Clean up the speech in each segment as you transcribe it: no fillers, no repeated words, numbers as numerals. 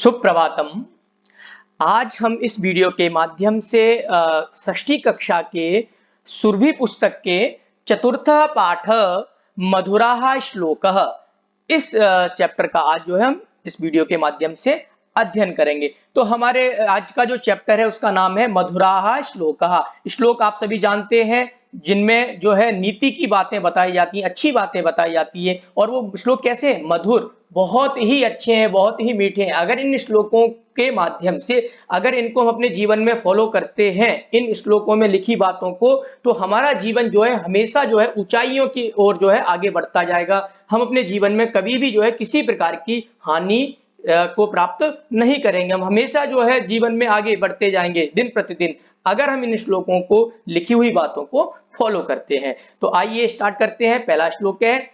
सुप्रभातम। आज हम इस वीडियो के माध्यम से षष्ठी कक्षा के सुरभि पुस्तक के चतुर्थ पाठ मधुराः श्लोकः इस चैप्टर का आज जो है हम इस वीडियो के माध्यम से अध्ययन करेंगे। तो हमारे आज का जो चैप्टर है उसका नाम है मधुराः श्लोकः। श्लोक आप सभी जानते हैं जिनमें जो है नीति की बातें बताई जाती हैं, अच्छी बातें बताई जाती है। और वो श्लोक कैसे हैं? मधुर, बहुत ही अच्छे हैं, बहुत ही मीठे हैं। अगर इन श्लोकों के माध्यम से अगर इनको हम अपने जीवन में फॉलो करते हैं, इन श्लोकों में लिखी बातों को, तो हमारा जीवन जो है हमेशा जो है ऊंचाइयों की ओर जो है आगे बढ़ता जाएगा। हम अपने जीवन में कभी भी जो है किसी प्रकार की हानि को प्राप्त नहीं करेंगे। हम हमेशा जो है जीवन में आगे बढ़ते जाएंगे दिन प्रतिदिन, अगर हम इन श्लोकों को, लिखी हुई बातों को फॉलो करते हैं। तो आइए स्टार्ट करते हैं। पहला श्लोक है,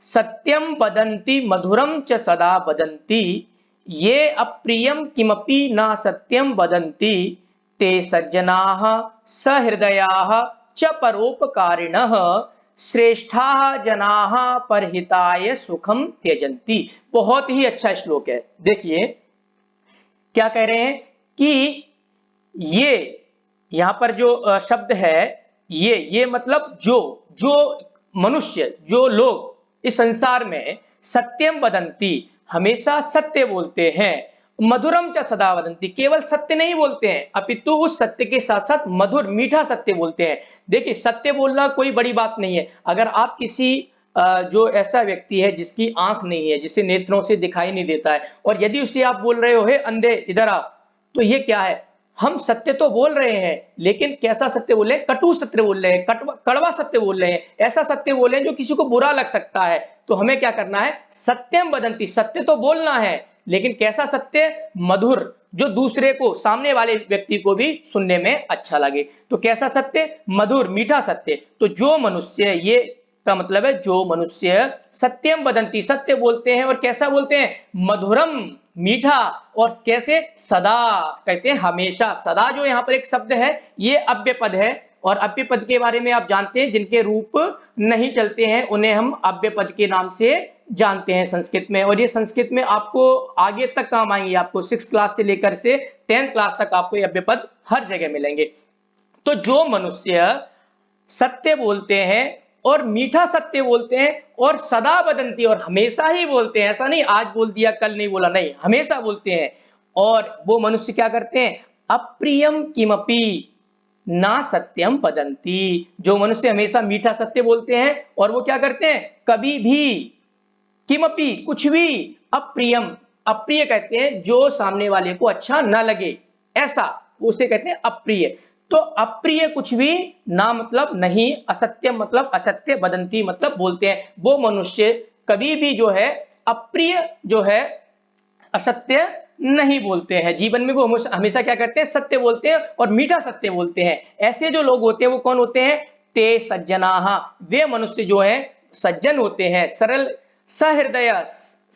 सत्यम वदन्ति मधुरम च सदा वदन्ति ये अप्रियम किमपि न सत्यम वदन्ति ते सज्जनाः सहृदयाः च परोपकारिणः श्रेष्ठाः जनाः परहिताय सुखम त्यजन्ति। बहुत ही अच्छा श्लोक है। देखिए क्या कह रहे हैं कि ये यहां पर जो शब्द है ये मतलब जो मनुष्य, जो लोग इस संसार में सत्यम वदन्ति, हमेशा सत्य बोलते हैं, मधुरम च सदा वदन्ति, केवल सत्य नहीं बोलते हैं अपितु उस सत्य के साथ साथ मधुर मीठा सत्य बोलते हैं। देखिए सत्य बोलना कोई बड़ी बात नहीं है। अगर आप किसी जो ऐसा व्यक्ति है जिसकी आंख नहीं है, जिसे नेत्रों से दिखाई नहीं देता है, और यदि उसे आप बोल रहे हो हे अंधे इधर आ, तो ये क्या है? हम सत्य तो बोल रहे हैं, लेकिन कैसा सत्य बोल रहे हैं? कटु सत्य बोल रहे हैं, कड़वा सत्य बोल रहे हैं, ऐसा सत्य बोल रहे हैं जो किसी को बुरा लग सकता है। तो हमें क्या करना है? सत्यम वदन्ति, सत्य तो बोलना है, लेकिन कैसा सत्य? मधुर, जो दूसरे को, सामने वाले व्यक्ति को भी सुनने में अच्छा लगे। तो कैसा सत्य? मधुर मीठा सत्य। तो जो मनुष्य, ये का मतलब है जो मनुष्य सत्यम वदन्ति, सत्य बोलते हैं, और कैसा बोलते हैं? मधुरम मीठा, और कैसे? सदा, कहते हैं हमेशा। सदा जो यहाँ पर एक शब्द है ये अव्यय पद है, और अव्यय पद के बारे में आप जानते हैं, जिनके रूप नहीं चलते हैं उन्हें हम अव्यय पद के नाम से जानते हैं संस्कृत में। और ये संस्कृत में आपको आगे तक काम आएंगे, आपको 6th क्लास से लेकर से 10th क्लास तक आपको ये अव्यय पद हर जगह मिलेंगे। तो जो मनुष्य सत्य बोलते हैं और मीठा सत्य बोलते हैं और सदा वदन्ति, और हमेशा ही बोलते हैं, ऐसा नहीं आज बोल दिया कल नहीं बोला, नहीं, हमेशा बोलते हैं। और वो मनुष्य क्या करते हैं? अप्रियम किमपि ना सत्यम वदन्ति, जो मनुष्य हमेशा मीठा सत्य बोलते हैं और वो क्या करते हैं? कभी भी, किमपि कुछ भी, अप्रियम, अप्रिय कहते हैं जो सामने वाले को अच्छा न लगे, ऐसा उसे कहते हैं अप्रिय। तो अप्रिय कुछ भी, ना मतलब नहीं, असत्य मतलब असत्य, वदन्ति मतलब बोलते हैं। वो मनुष्य कभी भी जो है अप्रिय, जो है असत्य नहीं बोलते हैं। जीवन में वो हमेशा क्या करते हैं? सत्य बोलते हैं और मीठा सत्य बोलते हैं। ऐसे जो लोग होते हैं वो कौन होते हैं? ते सज्जनाः, वे मनुष्य जो है सज्जन होते हैं, सरल सहृदय,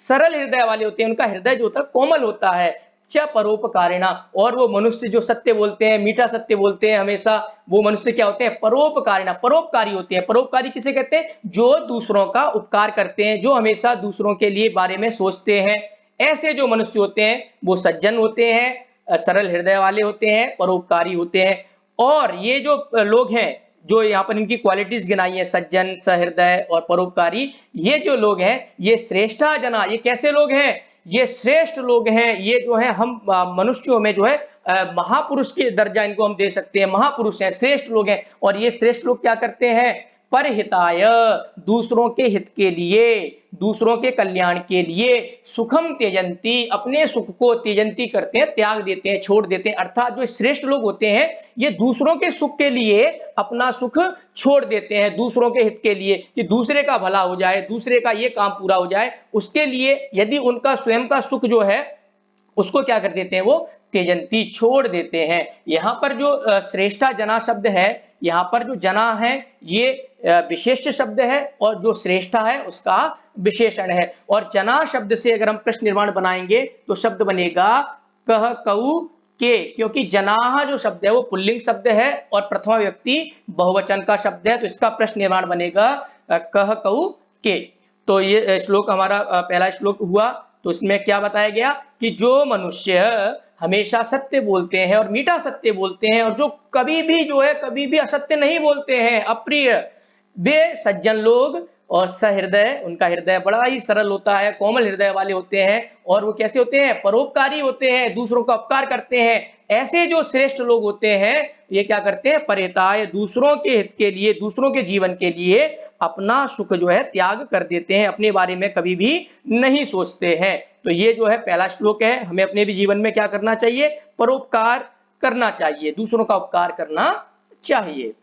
सरल हृदय वाले होते हैं, उनका हृदय जो होता है कोमल होता है। च परोपकारिणा, और वो मनुष्य जो सत्य बोलते हैं, मीठा सत्य बोलते हैं हमेशा, वो मनुष्य क्या होते हैं? परोपकारिणा, परोपकारी होते हैं। परोपकारी किसे कहते हैं? जो दूसरों का उपकार करते हैं, जो हमेशा दूसरों के लिए बारे में सोचते हैं। ऐसे जो मनुष्य होते हैं वो सज्जन होते हैं, सरल हृदय वाले होते हैं, परोपकारी होते हैं। और ये जो लोग हैं, जो यहाँ पर इनकी क्वालिटीज गिनाई है, सज्जन, सहृदय और परोपकारी, ये जो लोग हैं ये श्रेष्ठा जना, ये कैसे लोग हैं? ये श्रेष्ठ लोग हैं। ये जो है हम मनुष्यों में जो है महापुरुष के दर्जा इनको हम दे सकते हैं, महापुरुष हैं, श्रेष्ठ लोग हैं। और ये श्रेष्ठ लोग क्या करते हैं? परहिताय, दूसरों के हित के लिए, दूसरों के कल्याण के लिए, सुखम त्यजन्ति, अपने सुख को त्यजन्ति करते हैं, त्याग देते हैं, छोड़ देते हैं। अर्थात जो श्रेष्ठ लोग होते हैं ये दूसरों के सुख के लिए अपना सुख छोड़ देते हैं, दूसरों के हित के लिए, कि दूसरे का भला हो जाए, दूसरे का ये काम पूरा हो जाए, उसके लिए यदि उनका स्वयं का सुख जो है उसको क्या कर देते हैं? वो त्यजन्ति, छोड़ देते हैं। यहाँ पर जो श्रेष्ठा जना शब्द है, यहाँ पर जो जना है ये विशेष्य शब्द है, और जो श्रेष्ठा है उसका विशेषण है। और जना शब्द से अगर हम प्रश्न निर्माण बनाएंगे तो शब्द बनेगा कह, कऊ, के, क्योंकि जनाह जो शब्द है वो पुल्लिंग शब्द है और प्रथमा व्यक्ति बहुवचन का शब्द है, तो इसका प्रश्न निर्माण बनेगा कह, कऊ, के। तो ये श्लोक हमारा पहला श्लोक हुआ। तो इसमें क्या बताया गया कि जो मनुष्य हमेशा सत्य बोलते हैं और मीठा सत्य बोलते हैं और जो कभी भी जो है कभी भी असत्य नहीं बोलते हैं, अप्रिय, वे सज्जन लोग और सहृदय, उनका हृदय बड़ा ही सरल होता है, कोमल हृदय वाले होते हैं और वो कैसे होते हैं, परोपकारी होते हैं, दूसरों का उपकार करते हैं। ऐसे जो श्रेष्ठ लोग होते हैं ये क्या करते हैं, परिताय, दूसरों के हित के लिए, दूसरों के जीवन के लिए अपना सुख जो है त्याग कर देते हैं, अपने बारे में कभी भी नहीं सोचते हैं। तो ये जो है पहला श्लोक है, हमें अपने भी जीवन में क्या करना चाहिए, परोपकार करना चाहिए, दूसरों का उपकार करना चाहिए।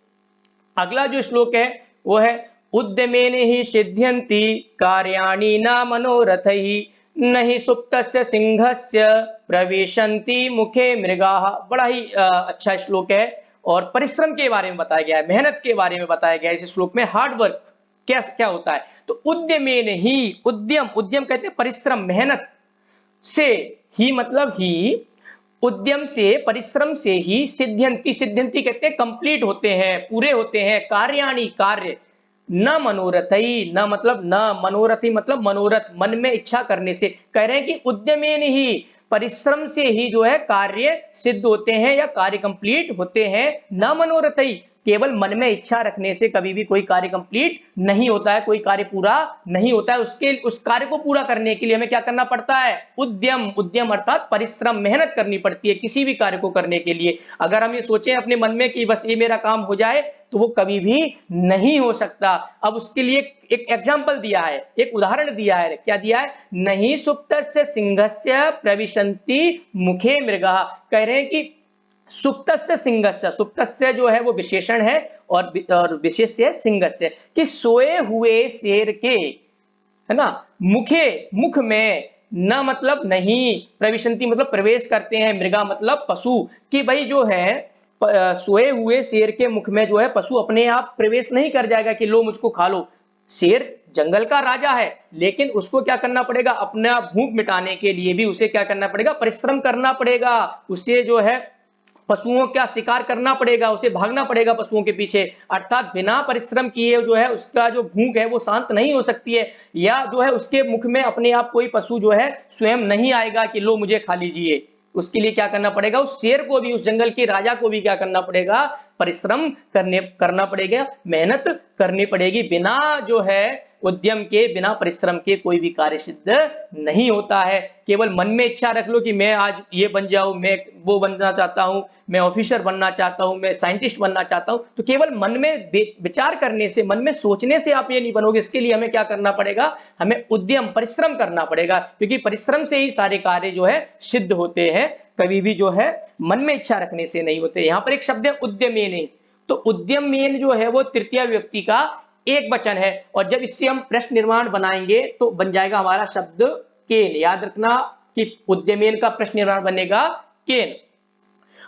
अगला जो श्लोक है वो है उद्यमेन ही सिद्ध्यन्ति कार्याणि न मनोरथैः न हि सुप्तस्य सिंहस्य प्रविशन्ति मुखे मृगाः। बड़ा ही अच्छा श्लोक है और परिश्रम के बारे में बताया गया है, मेहनत के बारे में बताया गया है इस श्लोक में। हार्ड वर्क क्या क्या होता है, तो उद्यमेन ही, उद्यम, उद्यम कहते हैं परिश्रम, मेहनत से, ही मतलब ही, उद्यम से, परिश्रम से ही, सिद्ध्यंती, सिद्ध्यंती कहते हैं कंप्लीट होते हैं, पूरे होते हैं, कार्याणि, कार्य, न मनोरथई, न मतलब न, मनोरथी मतलब मनोरथ, मन में इच्छा करने से। कह रहे हैं कि उद्यमेन ही, परिश्रम से ही जो है कार्य सिद्ध होते हैं या कार्य कंप्लीट होते हैं, न मनोरथई, केवल मन में इच्छा रखने से कभी भी कोई कार्य कंप्लीट नहीं होता है, कोई कार्य पूरा नहीं होता है। उसके उस कार्य को पूरा करने के लिए हमें क्या करना पड़ता है, उद्यम, उद्यम अर्थात परिश्रम, मेहनत करनी पड़ती है किसी भी कार्य को करने के लिए। अगर हम ये सोचें अपने मन में कि बस ये मेरा काम हो जाए तो वो कभी भी नहीं हो सकता। अब उसके लिए एक एग्जाम्पल दिया है, एक उदाहरण दिया है, क्या दिया है, नहीं सुप्तस्य सिंहस्य प्रविशन्ति मुखे मृगाः। कह रहे हैं कि सुप्तस्य सिंहस्य, सुप्तस्य जो है वो विशेषण है और विशेष्य है सिंहस्य, कि सोए हुए शेर के, है ना, मुखे, मुख में, न मतलब नहीं, प्रविशन्ति मतलब प्रवेश करते हैं, मृगा मतलब पशु, कि भाई जो है सोए हुए शेर के मुख में जो है पशु अपने आप प्रवेश नहीं कर जाएगा कि लो मुझको खा लो। शेर जंगल का राजा है, लेकिन उसको क्या करना पड़ेगा, अपना भूख मिटाने के लिए भी उसे क्या करना पड़ेगा, परिश्रम करना पड़ेगा, उसे जो है पशुओं का शिकार करना पड़ेगा, उसे भागना पड़ेगा पशुओं के पीछे, अर्थात बिना परिश्रम किए जो है उसका जो भूख है वो शांत नहीं हो सकती है, या जो है उसके मुख में अपने आप कोई पशु जो है स्वयं नहीं आएगा कि लो मुझे खा लीजिए। उसके लिए क्या करना पड़ेगा, उस शेर को भी, उस जंगल के राजा को भी क्या करना पड़ेगा, परिश्रम करना पड़ेगा, मेहनत करनी पड़ेगी। बिना जो है उद्यम के, बिना परिश्रम के कोई भी कार्य सिद्ध नहीं होता है। केवल मन में इच्छा रख लो कि मैं आज ये बन जाऊं, मैं वो बनना चाहता हूं, मैं ऑफिसर बनना चाहता हूं, मैं साइंटिस्ट बनना चाहता हूं, तो केवल मन में विचार करने से, मन में सोचने से आप ये नहीं बनोगे। इसके लिए हमें क्या करना पड़ेगा, हमें उद्यम, परिश्रम करना पड़ेगा, क्योंकि परिश्रम से ही सारे कार्य जो है सिद्ध होते हैं, कभी भी जो है मन में इच्छा रखने से नहीं होते। यहां पर एक शब्द है उद्यमेन, तो उद्यमेन जो है वो तृतीय व्यक्ति का एक वचन है, और जब इससे हम प्रश्न निर्माण बनाएंगे तो बन जाएगा हमारा शब्द केन। याद रखना कि उद्यमेन का प्रश्न निर्माण बनेगा केन।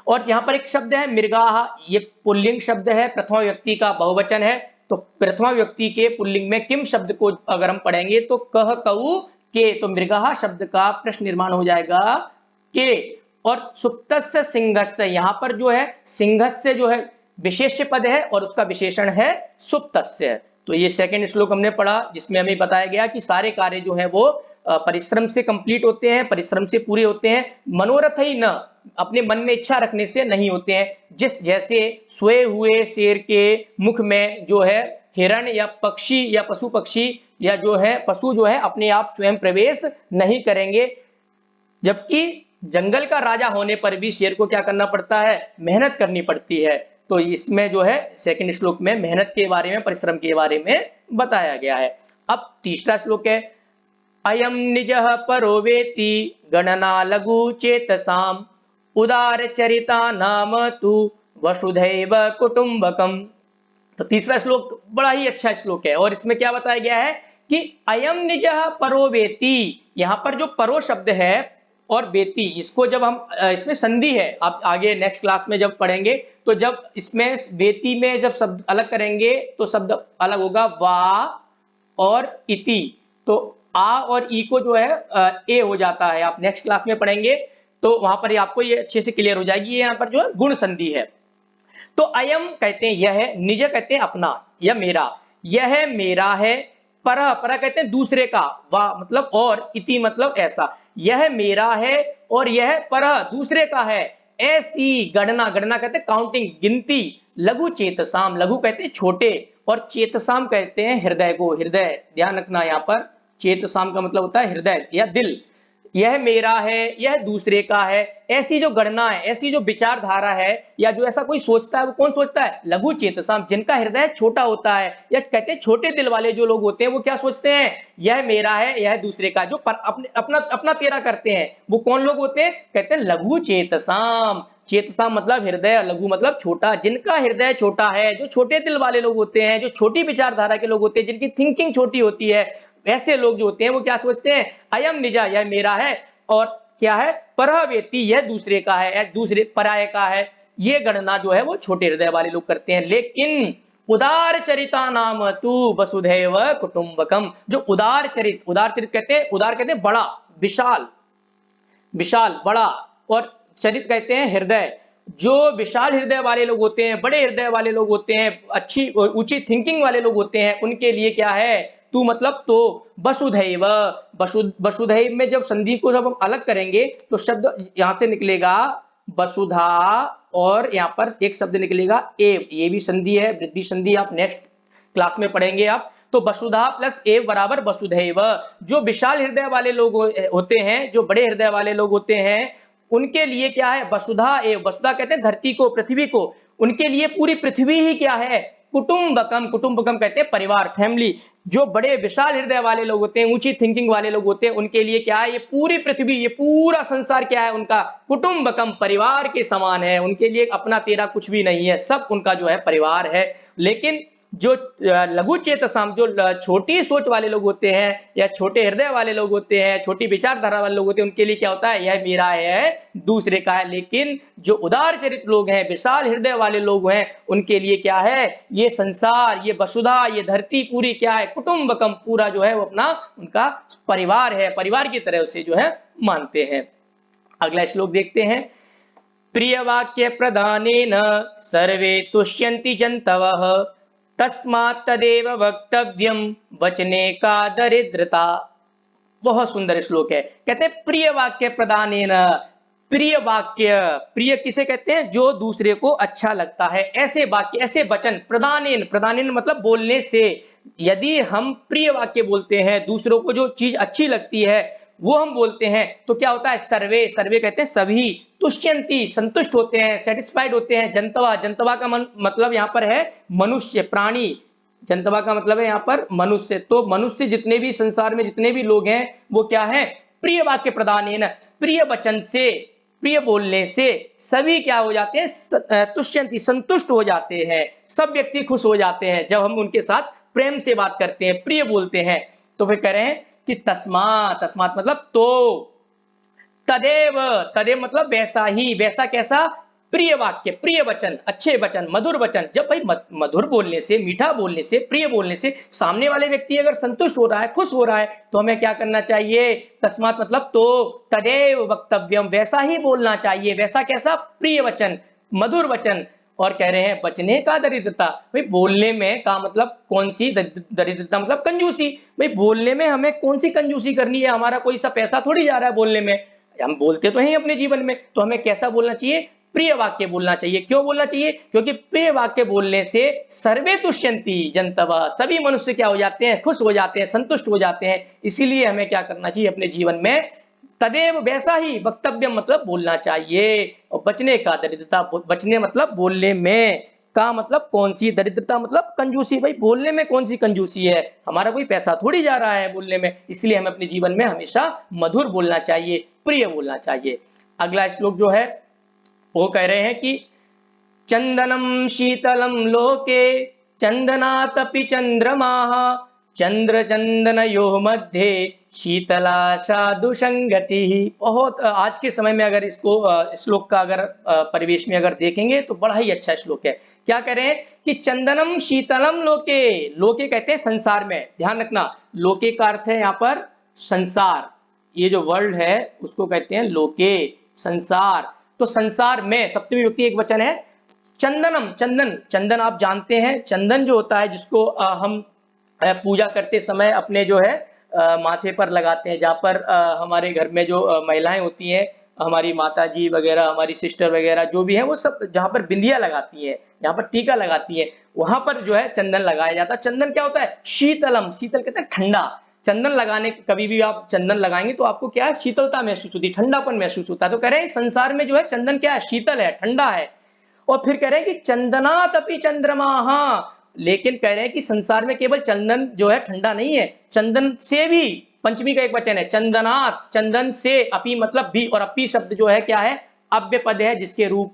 और यहां पर एक शब्द है मृगाः, ये पुल्लिंग शब्द है, प्रथमा व्यक्ति का बहुवचन है, तो प्रथमा व्यक्ति के पुल्लिंग में किम शब्द को अगर हम पढ़ेंगे तो कह, कऊ, के, तो मृगाः शब्द का प्रश्न निर्माण हो जाएगा के। और सुप्तस्य सिंहस्य, यहां पर जो है सिंहस्य जो है विशेष्य पद है और उसका विशेषण है सुप्तस्य। तो ये सेकंड श्लोक हमने पढ़ा, जिसमें हमें बताया गया कि सारे कार्य जो है वो परिश्रम से कंप्लीट होते हैं, परिश्रम से पूरे होते हैं, मनोरथ ही न, अपने मन में इच्छा रखने से नहीं होते हैं। जिस जैसे सोए हुए शेर के मुख में जो है हिरण या पक्षी या पशु पक्षी या जो है पशु जो है अपने आप स्वयं प्रवेश नहीं करेंगे, जबकि जंगल का राजा होने पर भी शेर को क्या करना पड़ता है, मेहनत करनी पड़ती है। तो इसमें जो है सेकंड श्लोक में मेहनत के बारे में, परिश्रम के बारे में बताया गया है। अब तीसरा श्लोक है अयम निजः परो वेति गणना लघु चेतसाम उदार चरिता नाम तु वसुधैव कुटुंबकम। तो तीसरा श्लोक बड़ा ही अच्छा श्लोक है और इसमें क्या बताया गया है कि अयम निजः परो वेति, यहां पर जो परो शब्द है और बेती, इसको जब हम, इसमें संधि है, आप आगे नेक्स्ट क्लास में जब पढ़ेंगे तो जब इसमें वेती में जब शब्द अलग करेंगे तो शब्द अलग होगा, वा और इति, तो आ और ई को जो है ए हो जाता है। आप नेक्स्ट क्लास में पढ़ेंगे तो वहां पर आपको ये अच्छे से क्लियर हो जाएगी। ये यहाँ पर जो है गुण संधि है। तो अयम कहते हैं यह है, निज कहते हैं अपना या मेरा, यह मेरा है, पर पर कहते हैं दूसरे का, वा मतलब और, इति मतलब ऐसा, यह मेरा है और यह पर दूसरे का है, ऐसी गणना, गणना कहते हैं काउंटिंग, गिनती, लघु चेतसाम, लघु कहते हैं छोटे और चेतसाम कहते हैं हृदय को, हृदय ध्यान रखना, यहाँ पर चेतसाम का मतलब होता है हृदय या दिल, यह मेरा है यह दूसरे का है, ऐसी जो गणना है, ऐसी जो विचारधारा है, या जो ऐसा कोई सोचता है, वो कौन सोचता है, लघु चेतसाम, जिनका हृदय छोटा होता है, या कहते हैं छोटे दिल वाले जो लोग होते हैं, वो क्या सोचते हैं, यह मेरा है यह दूसरे का, जो अपना अपना तेरा करते हैं, वो कौन लोग होते हैं, कहते हैं लघु चेतसाम, चेतसाम मतलब हृदय, लघु मतलब छोटा, जिनका हृदय छोटा है, जो छोटे दिल वाले लोग होते हैं, जो छोटी विचारधारा के लोग होते हैं, जिनकी थिंकिंग छोटी होती है, ऐसे लोग जो होते हैं वो क्या सोचते हैं, अयम निजा, यह मेरा है, और क्या है, परवेति, यह दूसरे का है, दूसरे पराये का है, ये गणना जो है वो छोटे हृदय वाले लोग करते हैं। लेकिन उदार चरिता नाम तू वसुधैव कुटुंबकम, जो उदार चरित कहते हैं, उदार कहते हैं बड़ा, विशाल, विशाल बड़ा, और चरित कहते हैं हृदय, जो विशाल हृदय वाले लोग होते हैं, बड़े हृदय वाले लोग होते हैं, अच्छी ऊंची थिंकिंग वाले लोग होते हैं, उनके लिए क्या है, तू मतलब तो, वसुधैव, वसुधैव में जब संधि को जब हम अलग करेंगे तो शब्द यहां से निकलेगा वसुधा, और यहां पर एक शब्द निकलेगा एव, ये भी संधि है, वृद्धि संधि, आप नेक्स्ट क्लास में पढ़ेंगे आप। तो वसुधा प्लस एव बराबर वसुधैव, जो विशाल हृदय वाले लोग होते हैं, जो बड़े हृदय वाले लोग होते हैं, उनके लिए क्या है, वसुधा एव, वसुधा कहते हैं धरती को, पृथ्वी को, उनके लिए पूरी पृथ्वी ही क्या है, कुटुंबकम, कुटुंबकम कहते हैं परिवार, फैमिली, जो बड़े विशाल हृदय वाले लोग होते हैं, ऊंची थिंकिंग वाले लोग होते हैं, उनके लिए क्या है, ये पूरी पृथ्वी, ये पूरा संसार क्या है उनका, कुटुंबकम परिवार के समान है, उनके लिए अपना तेरा कुछ भी नहीं है, सब उनका जो है परिवार है। लेकिन जो लघु चेतसाम, जो छोटी सोच वाले लोग होते हैं, या छोटे हृदय वाले लोग होते हैं, छोटी विचारधारा वाले लोग होते हैं, उनके लिए क्या होता है, यह मेरा है दूसरे का है। लेकिन जो उदार चरित लोग हैं, विशाल हृदय वाले लोग हैं, उनके लिए क्या है, ये संसार, ये वसुधा, ये धरती पूरी क्या है, कुटुंबकम, पूरा जो है वो अपना उनका परिवार है, परिवार की तरह उसे जो है मानते हैं। अगला श्लोक देखते हैं, प्रिय वाक्य प्रदानेन सर्वे तुष्यन्ति जन्तवः, तस्मात् तदेव वक्तव्यम वचने का दरिद्रता। बहुत सुंदर श्लोक है, कहते हैं प्रिय वाक्य प्रदानेन, प्रिय वाक्य, प्रिय किसे कहते हैं, जो दूसरे को अच्छा लगता है, ऐसे वाक्य, ऐसे वचन, प्रदानेन, प्रदानेन मतलब बोलने से, यदि हम प्रिय वाक्य बोलते हैं, दूसरों को जो चीज अच्छी लगती है वो हम बोलते हैं, तो क्या होता है, सर्वे, सर्वे कहते हैं सभी, तुष्यंती संतुष्ट होते हैं, सेटिस्फाइड होते हैं, जनतवा, जनतवा का मतलब यहाँ पर है मनुष्य, प्राणी, जनतवा का मतलब है यहाँ पर मनुष्य, तो मनुष्य जितने भी संसार में जितने भी लोग हैं वो क्या है, प्रिय वाक्य प्रदानेन, प्रिय वचन से, प्रिय बोलने से सभी क्या हो जाते हैं, तुष्यंती संतुष्ट हो जाते हैं, सब व्यक्ति खुश हो जाते हैं जब हम उनके साथ प्रेम से बात करते हैं, प्रिय बोलते हैं। तो फिर कह रहे हैं कि तस्मात, तस्मात मतलब तो, तदेव, तदेव मतलब वैसा ही, वैसा कैसा, प्रिय वाक्य, प्रिय वचन, अच्छे वचन, मधुर वचन, जब भाई मधुर बोलने से, मीठा बोलने से, प्रिय बोलने से सामने वाले व्यक्ति अगर संतुष्ट हो रहा है, खुश हो रहा है, तो हमें क्या करना चाहिए, तस्मात मतलब तो, तदेव वक्तव्यम, वैसा ही बोलना चाहिए, वैसा कैसा, प्रिय वचन, मधुर वचन। और कह रहे हैं बचने का दरिद्रता, भाई बोलने में का मतलब कौन सी दरिद्रता, मतलब कंजूसी, भाई बोलने में हमें कौन सी कंजूसी करनी है, हमारा कोई सा पैसा थोड़ी जा रहा है बोलने में, हम बोलते तो हैं अपने जीवन में, तो हमें कैसा बोलना चाहिए, प्रिय वाक्य बोलना चाहिए। क्यों बोलना चाहिए, क्योंकि प्रिय वाक्य बोलने से सर्वे तुष्यंती जन्तवः, सभी मनुष्य क्या हो जाते हैं, खुश हो जाते हैं, संतुष्ट हो जाते हैं। इसीलिए हमें क्या करना चाहिए अपने जीवन में, तदेव वैसा ही, वक्तव्य मतलब बोलना चाहिए, और बचने का दरिद्रता, बचने मतलब बोलने में, का मतलब कौन सी, दरिद्रता मतलब कंजूसी, भाई बोलने में कौन सी कंजूसी है, हमारा कोई पैसा थोड़ी जा रहा है बोलने में, इसलिए हमें अपने जीवन में हमेशा मधुर बोलना चाहिए, प्रिय बोलना चाहिए। अगला श्लोक जो है वो कह रहे हैं कि चंदनम शीतलम लोके चंदनातपि चंद्रमाः, चंद्र चंदनयो मध्ये शीतला साधु संगति। बहुत आज के समय में अगर इसको श्लोक का अगर परिवेश में अगर देखेंगे तो बड़ा ही अच्छा श्लोक है। क्या कह रहे हैं कि चंदनम शीतलम लोके, लोके कहते हैं संसार में, ध्यान रखना, लोके का अर्थ है यहाँ पर संसार, ये जो वर्ल्ड है उसको कहते हैं लोके, संसार। तो संसार में सप्तमी विभक्ति एक वचन है, चंदनम, चंदन, चंदन आप जानते हैं, चंदन जो होता है जिसको हम पूजा करते समय अपने जो है माथे पर लगाते हैं, जहाँ पर हमारे घर में जो महिलाएं होती हैं, हमारी माता जी वगैरह, हमारी सिस्टर वगैरह जो भी है, वो सब जहाँ पर बिंदिया लगाती है, जहाँ पर टीका लगाती है, वहां पर जो है चंदन लगाया जाता है। चंदन क्या होता है? शीतलम, शीतल कहते हैं ठंडा। चंदन लगाने, कभी भी आप चंदन लगाएंगे तो आपको क्या है? शीतलता महसूस होती है, ठंडापन महसूस होता है। तो कह रहे हैं संसार में जो है चंदन क्या है? शीतल है, ठंडा है। और फिर कह रहे हैं कि चंदनात अपि चंद्रमा, हाँ, लेकिन कह रहे हैं कि संसार में केवल चंदन जो है ठंडा नहीं है, चंदन से भी, पंचमी का एक वचन है, चंदनात, चंदन से, अपि मतलब भी, और अपि शब्द जो है क्या है? अव्यय पद है, जिसके रूप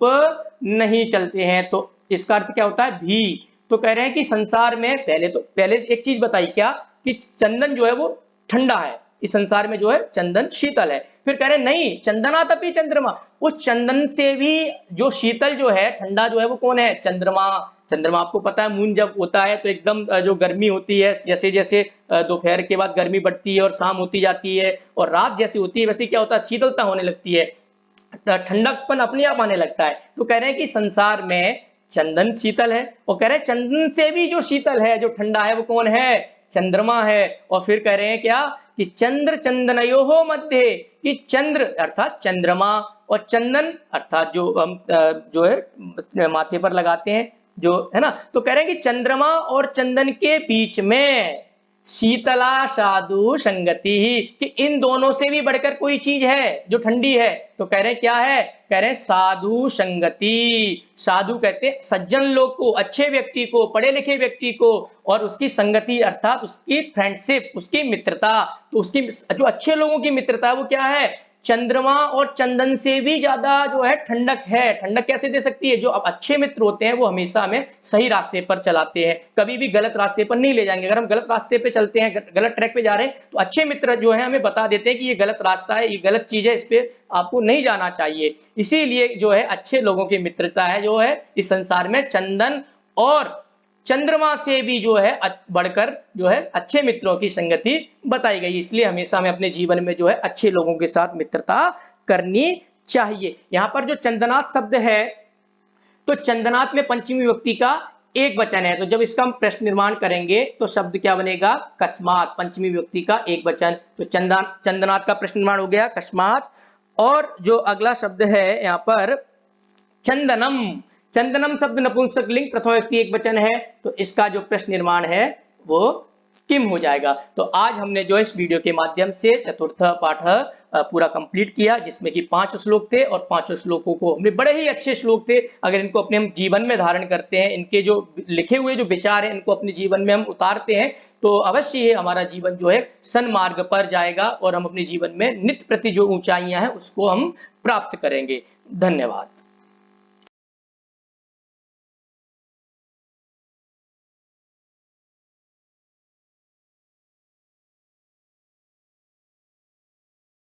नहीं चलते हैं, तो इसका अर्थ क्या होता है? भी। तो कह रहे हैं कि संसार में पहले एक चीज बताई क्या, कि चंदन जो है वो ठंडा है, इस संसार में जो है चंदन शीतल है। फिर कह रहे हैं नहीं, चंदनात अपि चंद्रमा, उस चंदन से भी जो शीतल जो है, ठंडा जो है, वो कौन है? चंद्रमा। चंद्रमा आपको पता है, मून जब होता है तो एकदम जो गर्मी होती है, जैसे जैसे दोपहर के बाद गर्मी बढ़ती है और शाम होती जाती है, और रात जैसी होती है, वैसे क्या होता है? शीतलता होने लगती है, ठंडकपन अपने आप आने लगता है। तो कह रहे हैं कि संसार में चंदन शीतल है, और कह रहे हैं चंदन से भी जो शीतल है, जो ठंडा है, वो कौन है? चंद्रमा है। और फिर कह रहे हैं क्या, कि चंद्र चंदनयोः मध्य, कि चंद्र अर्थात चंद्रमा और चंदन अर्थात जो हम जो है माथे पर लगाते हैं, जो है ना, तो कह रहे हैं कि चंद्रमा और चंदन के बीच में शीतला साधु संगति ही, कि इन दोनों से भी बढ़कर कोई चीज है जो ठंडी है। तो कह रहे हैं क्या है? कह रहे हैं साधु संगति। साधु कहते हैं सज्जन लोग को, अच्छे व्यक्ति को, पढ़े लिखे व्यक्ति को, और उसकी संगति अर्थात उसकी फ्रेंडशिप, उसकी मित्रता। तो उसकी जो अच्छे लोगों की मित्रता है वो क्या है? चंद्रमा और चंदन से भी ज्यादा जो है ठंडक है। ठंडक कैसे दे सकती है? जो अब अच्छे मित्र होते हैं वो हमेशा हमें सही रास्ते पर चलाते हैं, कभी भी गलत रास्ते पर नहीं ले जाएंगे। अगर हम गलत रास्ते पे चलते हैं, गलत ट्रैक पे जा रहे हैं, तो अच्छे मित्र जो है हमें बता देते हैं कि ये गलत रास्ता है, ये गलत चीज है, इस पे आपको नहीं जाना चाहिए। इसीलिए जो है अच्छे लोगों की मित्रता है जो है इस संसार में चंदन और चंद्रमा से भी जो है बढ़कर जो है अच्छे मित्रों की संगति बताई गई। इसलिए हमेशा हमें अपने जीवन में जो है अच्छे लोगों के साथ मित्रता करनी चाहिए। यहां पर जो चंदनात शब्द है, तो चंदनात में पंचमी विभक्ति का एक वचन है, तो जब इसका हम प्रश्न निर्माण करेंगे तो शब्द क्या बनेगा? कस्मात, पंचमी विभक्ति का एक वचन। तो चंदनात का प्रश्न निर्माण हो गया, कस्मात। और जो अगला शब्द है यहाँ पर चंदनम, चंदनम शब्द नपुंसक लिंग प्रथम व्यक्ति एक वचन है, तो इसका जो प्रश्न निर्माण है वो किम हो जाएगा। तो आज हमने जो इस वीडियो के माध्यम से चतुर्थ पाठ पूरा कंप्लीट किया, जिसमें कि 5 श्लोक थे, और 5 श्लोकों को हमने, बड़े ही अच्छे श्लोक थे, अगर इनको अपने हम जीवन में धारण करते हैं, इनके जो लिखे हुए जो विचार हैं इनको अपने जीवन में हम उतारते हैं, तो अवश्य ही हमारा जीवन जो है सन्मार्ग पर जाएगा, और हम अपने जीवन में नित्य प्रति जो ऊंचाइयां हैं उसको हम प्राप्त करेंगे। धन्यवाद।